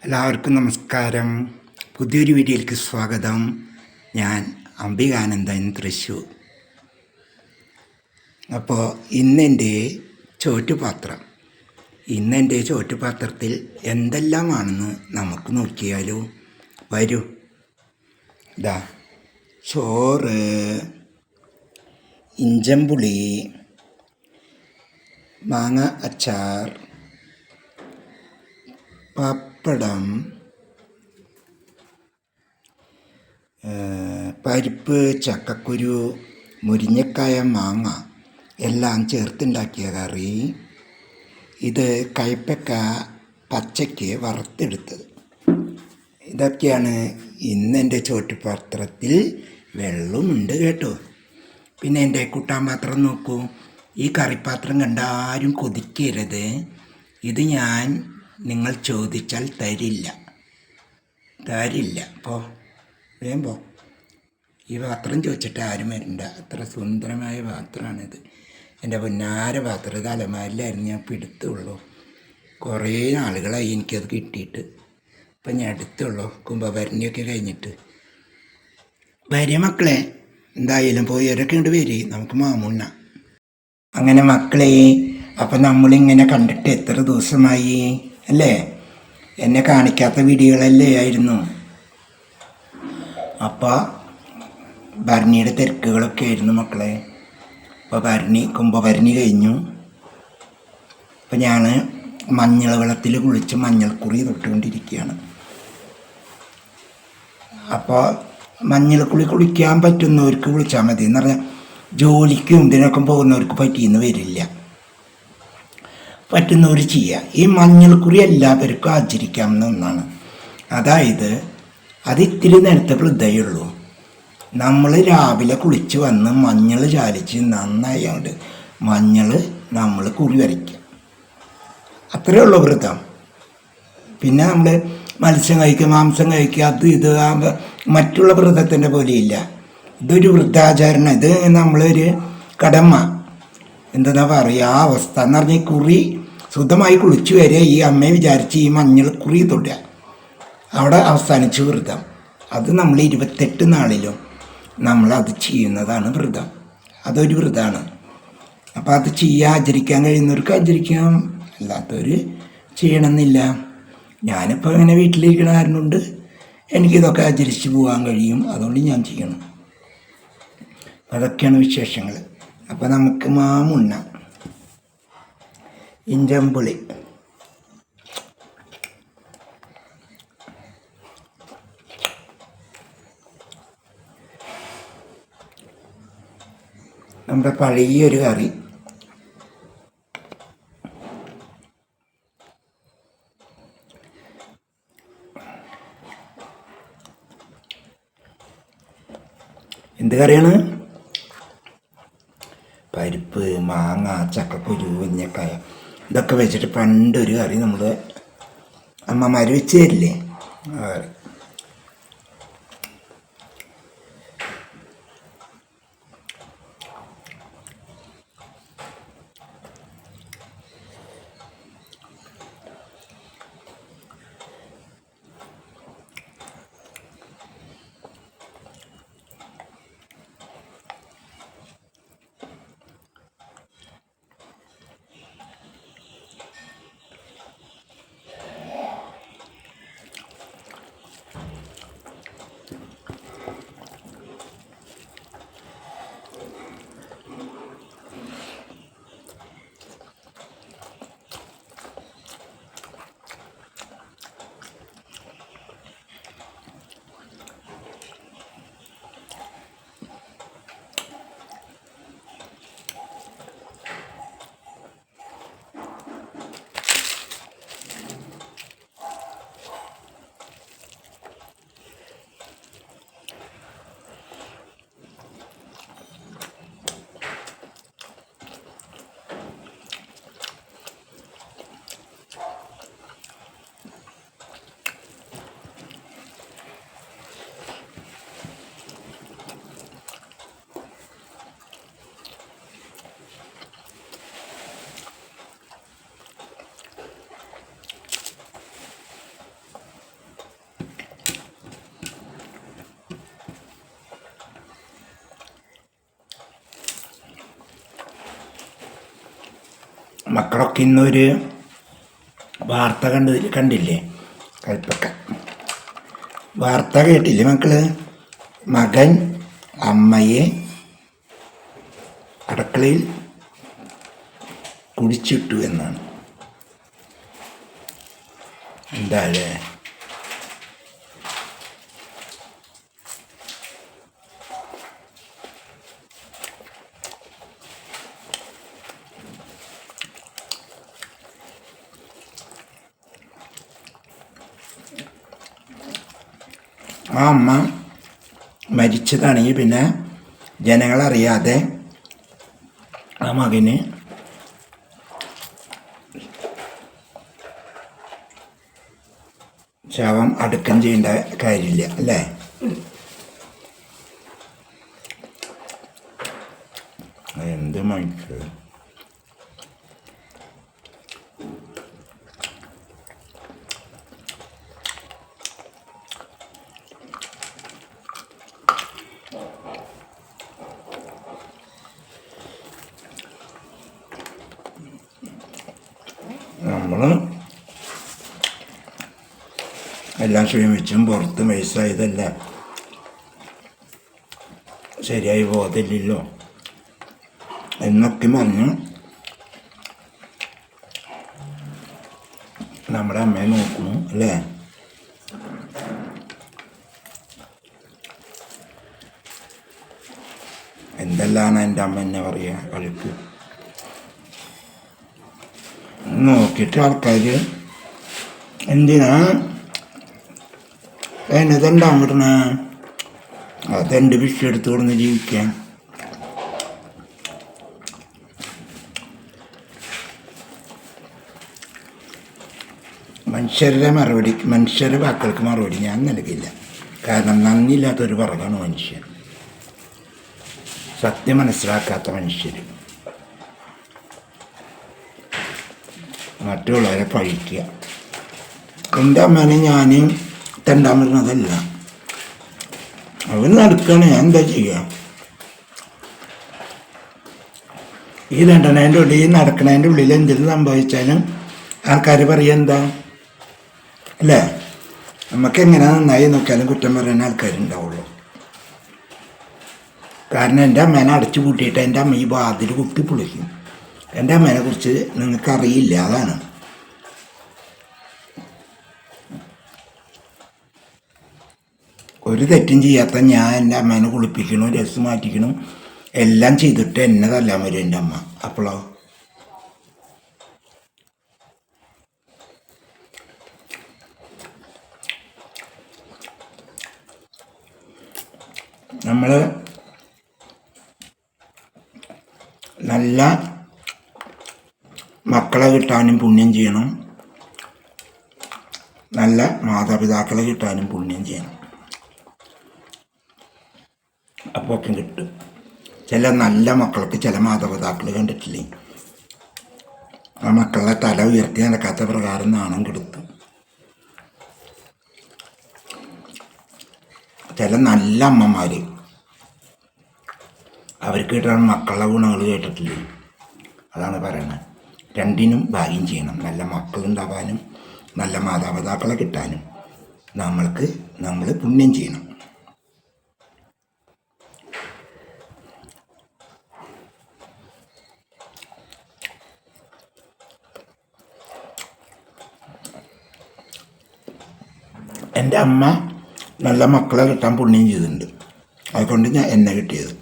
എല്ലാവർക്കും നമസ്കാരം. പുതിയൊരു വീഡിയോയിലേക്ക് സ്വാഗതം. ഞാൻ അംബികാനന്ദൻ, തൃശ്ശൂർ. അപ്പോൾ ഇന്നെൻ്റെ ചോറ്റുപാത്രത്തിൽ എന്തെല്ലാമാണെന്ന് നമുക്ക് നോക്കിയാലോ? വരൂ. ഇതാ ചോറ്, ഇഞ്ചമ്പുളി, മാങ്ങ അച്ചാർ, പപ്പടം, പരിപ്പ്, ചക്കക്കുരു, മുരിങ്ങക്കായ, മാങ്ങ എല്ലാം ചേർത്തുണ്ടാക്കിയ കറി. ഇത് കയ്പ്പക്ക പച്ചയ്ക്ക് വറുത്തെടുത്തത്. ഇതൊക്കെയാണ് ഇന്നെൻ്റെ ചോറ്റുപാത്രത്തിൽ. വെള്ളമുണ്ട് കേട്ടോ. പിന്നെ എൻ്റെ കൂട്ടാൻ പാത്രം നോക്കൂ. ഈ കറിപ്പാത്രം കണ്ട ആരും കൊതിക്കരുത്. ഇത് ഞാൻ നിങ്ങൾ ചോദിച്ചാൽ തരില്ല. അപ്പോൾ വേമ്പോ ഈ പാത്രം ചോദിച്ചിട്ട് ആരും വരണ്ട. അത്ര സുന്ദരമായ പാത്രമാണിത്. എൻ്റെ പൊന്നാര പാത്രം. ഇത് അലമാരിലായിരുന്നു, ഞാൻ ഇപ്പോൾ എടുത്തുള്ളൂ. കുറേ നാളുകളായി എനിക്കത് കിട്ടിയിട്ട്. ഇപ്പം ഞാൻ എടുത്തുള്ളൂ, കുംഭഭരണിയൊക്കെ കഴിഞ്ഞിട്ട്. വരെ മക്കളെ, എന്തായാലും പോയവരൊക്കെ ഉണ്ട് വരെ, നമുക്ക് മാമുണ്ണ. അങ്ങനെ മക്കളെ, അപ്പം നമ്മളിങ്ങനെ കണ്ടിട്ട് എത്ര ദിവസമായി അല്ലേ? എന്നെ കാണിക്കാത്ത വീഡിയോകളല്ലേ ആയിരുന്നു. അപ്പോൾ ഭരണിയുടെ തിരക്കുകളൊക്കെ ആയിരുന്നു മക്കളെ. അപ്പോൾ കുംഭഭരണി കഴിഞ്ഞു. അപ്പോൾ ഞാൻ മഞ്ഞൾ വെള്ളത്തിൽ കുളിച്ച് മഞ്ഞൾക്കുറി തൊട്ടുകൊണ്ടിരിക്കുകയാണ്. അപ്പോൾ മഞ്ഞൾക്കുറി കുളിക്കാൻ പറ്റുന്നവർക്ക് കുളിച്ചാൽ മതി എന്ന് പറഞ്ഞാൽ ജോലിക്കും ഇതിനൊക്കെ പോകുന്നവർക്ക് പറ്റിയെന്ന് വരില്ല. പറ്റുന്നവർ ചെയ്യുക. ഈ മഞ്ഞൾക്കുറി എല്ലാവർക്കും ആചരിക്കാവുന്ന ഒന്നാണ്. അതായത് അത് ഇത്തിരി നേരത്തെ വൃദ്ധയുള്ളൂ. നമ്മൾ രാവിലെ കുളിച്ച് വന്ന് മഞ്ഞൾ ചാലിച്ച് നന്നായി കൊണ്ട് മഞ്ഞൾ നമ്മൾ കുറി വരയ്ക്കുക. അത്രയേ ഉള്ളൂ വ്രതം. പിന്നെ നമ്മൾ മത്സ്യം കഴിക്കുക, മാംസം കഴിക്കുക, അത് ഇത് മറ്റുള്ള വ്രതത്തിൻ്റെ പോലെയില്ല. ഇതൊരു വൃദ്ധാചാരണം. ഇത് നമ്മളൊരു കടമ, എന്താ പറയുക, ആ അവസ്ഥ എന്ന് പറഞ്ഞാൽ കുറി ശുദ്ധമായി കുളിച്ചു വരെ ഈ അമ്മയെ വിചാരിച്ച് ഈ മഞ്ഞൾ കുറി തൊടുക. അവിടെ അവസാനിച്ച് വ്രതം. അത് നമ്മൾ 28 നാളിലും നമ്മളത് ചെയ്യുന്നതാണ് വ്രതം. അതൊരു വ്രതമാണ്. അപ്പോൾ അത് ആചരിക്കാൻ കഴിയുന്നവർക്ക് ആചരിക്കാം, അല്ലാത്തവർ ചെയ്യണമെന്നില്ല. ഞാനിപ്പോൾ ഇങ്ങനെ വീട്ടിലിരിക്കണ കാരണമുണ്ട് എനിക്കിതൊക്കെ ആചരിച്ച് പോകാൻ കഴിയും. അതുകൊണ്ട് ഞാൻ ചെയ്യണം. അതൊക്കെയാണ് വിശേഷങ്ങൾ. അപ്പോൾ നമുക്ക് മാമുണ്ണ. ഇഞ്ചമ്പുളി, നമ്മുടെ പഴയൊരു കറി. എന്ത് കറിയാണ്? പരിപ്പ്, മാങ്ങ, ചക്കക്കുരു, മുരിങ്ങക്കായ ഇതൊക്കെ വെച്ചിട്ട് പണ്ടൊരു കറി നമ്മൾ അമ്മമാർ വെച്ച് തരില്ലേ, ആ കറി. മക്കളൊക്കെ ഇന്നൊരു വാർത്ത കണ്ടില്ലേ? കൽപ്പക്ക വാർത്ത കേട്ടില്ലേ മക്കള്? മകൻ അമ്മയെ അടുക്കളയിൽ കുടിച്ചിട്ടു എന്നാണ്. എന്താ അല്ലേ? ആ അമ്മ മരിച്ചതാണെങ്കിൽ പിന്നെ ജനങ്ങളറിയാതെ ആ മകന് ശവം അടക്കം ചെയ്യേണ്ട കാര്യമില്ല അല്ലേ? എന്ത് മനുഷ്യർ! നമ്മൾ എല്ലാം ക്ഷമിച്ചും പുറത്ത് വയസ്സായതല്ല, ശരിയായി പോകത്തില്ലല്ലോ എന്നൊക്കെ പറഞ്ഞു നമ്മുടെ അമ്മയെ നോക്കുന്നു അല്ലേ? എന്തെല്ലാണ് എൻ്റെ അമ്മ എന്നെ പറയുക? കളിക്ക് നോക്കിയിട്ട് ആൾക്കാർ എന്തിനാ എന്നതെണ്ടാൻ വിടണ? അതെൻ്റെ വിഷയം എടുത്തു കൊടുന്ന് ജീവിക്കാൻ. മനുഷ്യരുടെ വാക്കുകൾക്ക് മറുപടി ഞാൻ നൽകില്ല. കാരണം നന്ദിയില്ലാത്തൊരു പറകാണ് മനുഷ്യൻ, സത്യം മനസ്സിലാക്കാത്ത മനുഷ്യർ, മറ്റുള്ളവരെ പഴിക്കുക. എൻ്റെ അമ്മേനെ ഞാൻ തെണ്ടാൻ വരുന്നതല്ല, അവൻ നടക്കുകയാണ്, ഞാൻ എന്താ ചെയ്യുക? ഈ തെണ്ടണേൻ്റെ ഉള്ളിൽ നടക്കണേൻ്റെ ഉള്ളിൽ എന്തെങ്കിലും സംഭവിച്ചാലും ആൾക്കാർ പറയുക എന്താ അല്ലേ? നമുക്ക് എങ്ങനെ നന്നായി നോക്കിയാലും കുറ്റം പറയാൻ ആൾക്കാരുണ്ടാവുള്ളൂ. കാരണം എൻ്റെ അമ്മേനെ അടച്ചു പൂട്ടിയിട്ട് എൻ്റെ അമ്മ ഈ വാതിൽ കുത്തി പൊളിക്കും. എൻ്റെ അമ്മേനെ കുറിച്ച് നിങ്ങൾക്കറിയില്ല, അതാണ്. ഒരു തെറ്റും ചെയ്യാത്ത ഞാൻ എൻ്റെ അമ്മേനെ കുളിപ്പിക്കണം, രസം മാറ്റിക്കണം, എല്ലാം ചെയ്തിട്ട് എന്നെ തല്ലാൻ വരും എൻ്റെ അമ്മ. അപ്പോഴോ നമ്മൾ നല്ല മക്കളെ കിട്ടാനും പുണ്യം ചെയ്യണം, നല്ല മാതാപിതാക്കളെ കിട്ടാനും പുണ്യം ചെയ്യണം. അപ്പോഴൊക്കെ കിട്ടും. ചില നല്ല മക്കൾക്ക് ചില മാതാപിതാക്കൾ കണ്ടിട്ടില്ലേ, ആ മക്കളെ തല ഉയർത്തി നടക്കാത്ത പ്രകാരം നാണം കെടുത്തും. ചില നല്ല അമ്മമാർ അവർക്ക് കിട്ടുന്ന മക്കളുടെ ഗുണങ്ങൾ കേട്ടിട്ടില്ലേ? അതാണ് പറയണത്. രണ്ടിനും ഭാഗ്യം ചെയ്യണം. നല്ല മക്കളുണ്ടാവാനും നല്ല മാതാപിതാക്കളെ കിട്ടാനും നമ്മൾ പുണ്യം ചെയ്യണം. എൻ്റെ അമ്മ നല്ല മക്കളെ കിട്ടാൻ പുണ്യം ചെയ്തിട്ടുണ്ട്, അതുകൊണ്ട് എന്നെ കിട്ടിയത്.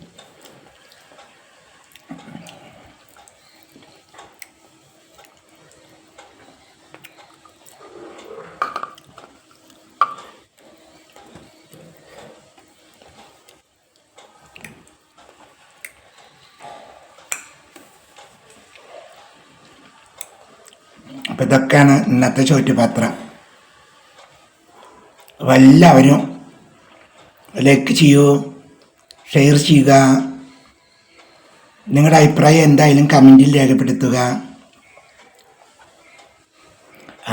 അപ്പം ഇതൊക്കെയാണ് ഇന്നത്തെ ചോറ്റുപാത്രം. എല്ലാവരും ലൈക്ക് ചെയ്യൂ, ഷെയർ ചെയ്യുക, നിങ്ങളുടെ അഭിപ്രായം എന്തായാലും കമൻറ്റിൽ രേഖപ്പെടുത്തുക.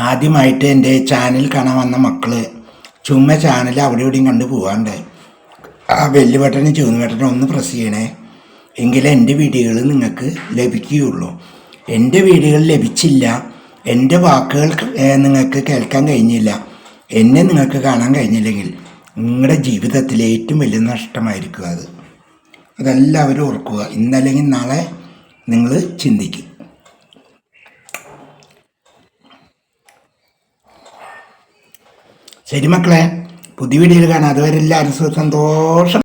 ആദ്യമായിട്ട് എൻ്റെ ചാനൽ കാണാൻ വന്ന മക്കൾ ചുമ്മാ ചാനൽ അവിടെ ഇവിടെയും കണ്ടു പോകാണ്ട് ആ ബെല്ല് ബട്ടനും ചുവന്ന ബട്ടനും ഒന്ന് പ്രസ് ചെയ്യണേ, എങ്കിലേ എൻ്റെ വീഡിയോകൾ നിങ്ങൾക്ക് ലഭിക്കുകയുള്ളൂ. എൻ്റെ വീഡിയോകൾ ലഭിച്ചില്ല, എൻ്റെ വാക്കുകൾ നിങ്ങൾക്ക് കേൾക്കാൻ കഴിഞ്ഞില്ല, എന്നെ നിങ്ങൾക്ക് കാണാൻ കഴിഞ്ഞില്ലെങ്കിൽ നിങ്ങളുടെ ജീവിതത്തിലെ ഏറ്റവും വലിയ നഷ്ടമായിരിക്കും അത്. അതെല്ലാവരും ഓർക്കുക. ഇന്നല്ലെങ്കിൽ നാളെ നിങ്ങൾ ചിന്തിക്കും. ശരി മക്കളെ, പുതിയ വീഡിയോയിൽ കാണാം. അതുവരെ എല്ലാവരും സന്തോഷം.